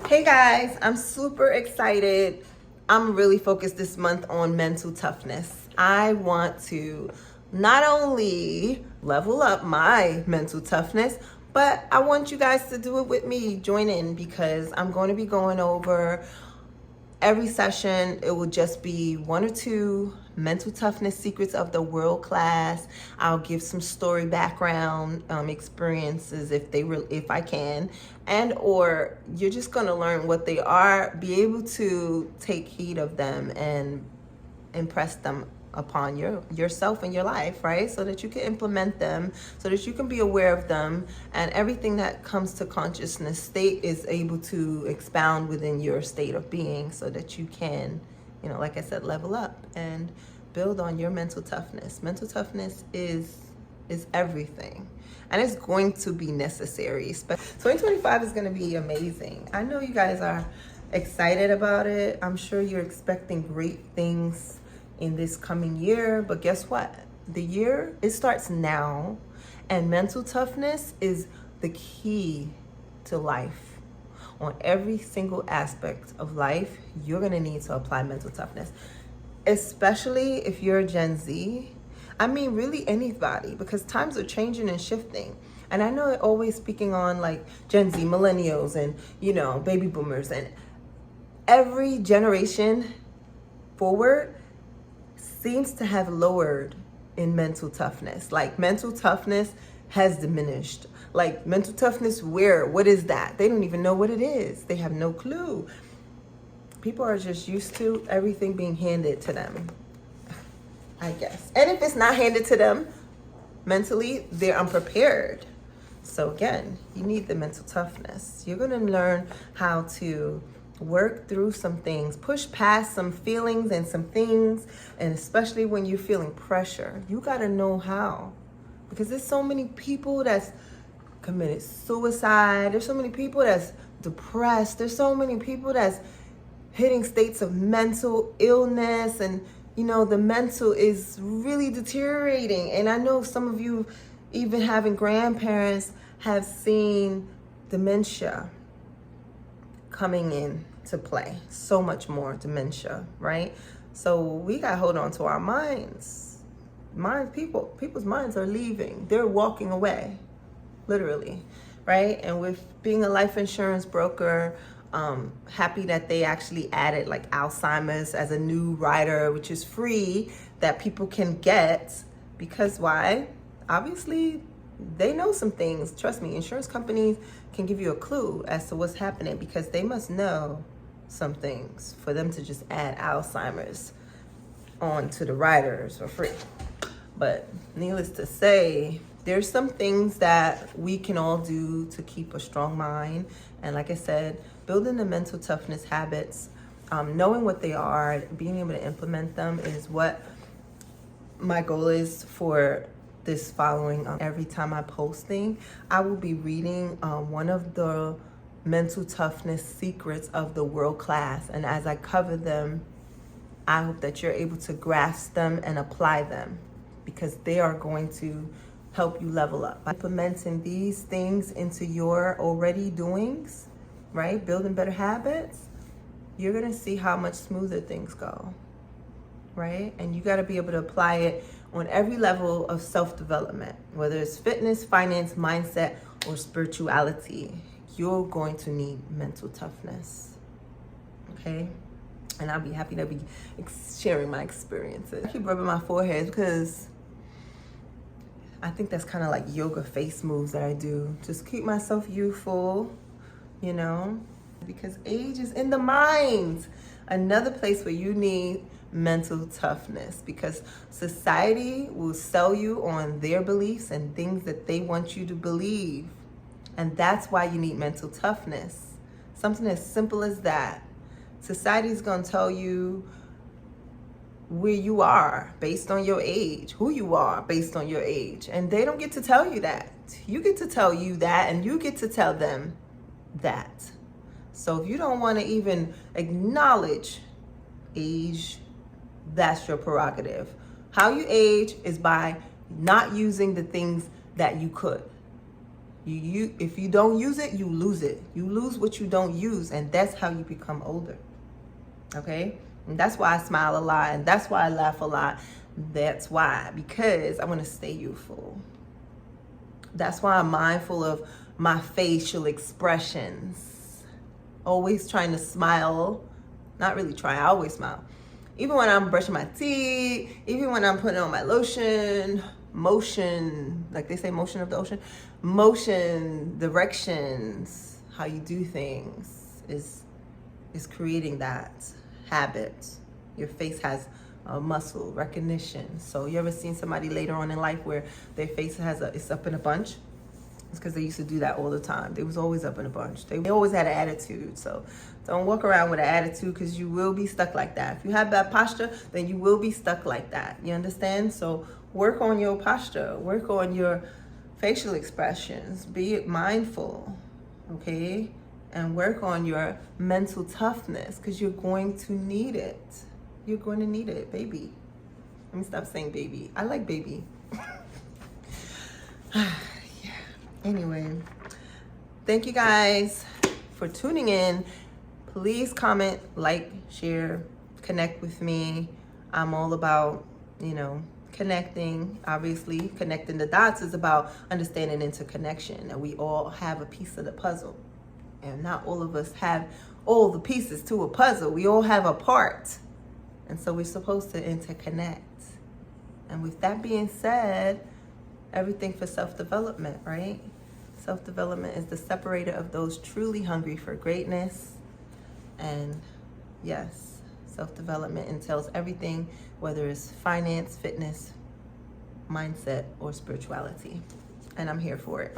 Hey guys, I'm super excited. I'm really focused this month on mental toughness. I want to not only level up my mental toughness, but I want you guys to do it with me. Join in because I'm going to be going over every session. It will just be one or two mental toughness secrets of the world class. I'll give some story background experiences if I can, and or you're just going to learn what they are, be able to take heed of them and impress them upon yourself and your life, right? So that you can implement them, so that you can be aware of them, and everything that comes to consciousness state is able to expound within your state of being, so that you can, like I said, level up and build on your mental toughness. Mental toughness is everything, and it's going to be necessary. 2025 is going to be amazing. I know you guys are excited about it. I'm sure you're expecting great things in this coming year, but guess what? The year, it starts now, and mental toughness is the key to life. On every single aspect of life, you're gonna need to apply mental toughness, especially if you're a Gen Z. I mean, really anybody, because times are changing and shifting. And I know always speaking on like Gen Z, millennials, and baby boomers, and every generation forward seems to have lowered in mental toughness. Like mental toughness has diminished. Like mental toughness, what is that? They don't even know what it is. They have no clue. People are just used to everything being handed to them, I guess. And if it's not handed to them mentally, they're unprepared. So again, you need the mental toughness. You're gonna learn how to work through some things, push past some feelings and some things, and especially when you're feeling pressure, you gotta know how. Because there's so many people that's committed suicide, there's so many people that's depressed, there's so many people that's hitting states of mental illness, and the mental is really deteriorating. And I know some of you, even having grandparents, have seen dementia coming in to play. So much more dementia, right? So we got to hold on to our minds. People's minds are leaving. They're walking away, literally, right? And with being a life insurance broker, happy that they actually added like Alzheimer's as a new rider, which is free, that people can get. Because why? Obviously, they know some things. Trust me, insurance companies can give you a clue as to what's happening, because they must know some things for them to just add Alzheimer's onto the riders for free. But needless to say, there's some things that we can all do to keep a strong mind. And like I said, building the mental toughness habits, knowing what they are, being able to implement them is what my goal is for this following. Every time I posting, I will be reading one of the mental toughness secrets of the world class. And as I cover them, I hope that you're able to grasp them and apply them, because they are going to help you level up. By implementing these things into your already doings, right? Building better habits, you're gonna see how much smoother things go, right? And you gotta be able to apply it on every level of self-development, whether it's fitness, finance, mindset, or spirituality. You're going to need mental toughness, okay? And I'll be happy to be sharing my experiences. I keep rubbing my forehead because I think that's kind of like yoga face moves that I do. Just keep myself youthful, because age is in the mind. Another place where you need mental toughness, because society will sell you on their beliefs and things that they want you to believe. And that's why you need mental toughness. Something as simple as that. Society is going to tell you where you are based on your age, who you are based on your age. And they don't get to tell you that. You get to tell you that, and you get to tell them that. So if you don't want to even acknowledge age, that's your prerogative. How you age is by not using the things that you could. If you don't use it, you lose it. You lose what you don't use, and that's how you become older. Okay? And that's why I smile a lot, and that's why I laugh a lot. That's why, because I want to stay youthful. That's why I'm mindful of my facial expressions. Always trying to smile. Not really trying, I always smile. Even when I'm brushing my teeth, even when I'm putting on my lotion, motion, like they say, motion of the ocean, motion, directions, how you do things is creating that habit. Your face has a muscle recognition. So you ever seen somebody later on in life where their face it's up in a bunch? It's because they used to do that all the time. They was always up in a bunch. They always had an attitude. So don't walk around with an attitude, because you will be stuck like that. If you have bad posture, then you will be stuck like that. You understand? So work on your posture. Work on your facial expressions. Be mindful, okay? And work on your mental toughness, because you're going to need it. You're going to need it, baby. Let me stop saying baby. I like baby. Yeah. Anyway, thank you guys for tuning in. Please comment, like, share, connect with me. I'm all about, connecting. Obviously, connecting the dots is about understanding interconnection, and we all have a piece of the puzzle. And not all of us have all the pieces to a puzzle. We all have a part. And so we're supposed to interconnect. And with that being said, everything for self-development, right? Self-development is the separator of those truly hungry for greatness. And yes, self-development entails everything, whether it's finance, fitness, mindset, or spirituality. And I'm here for it.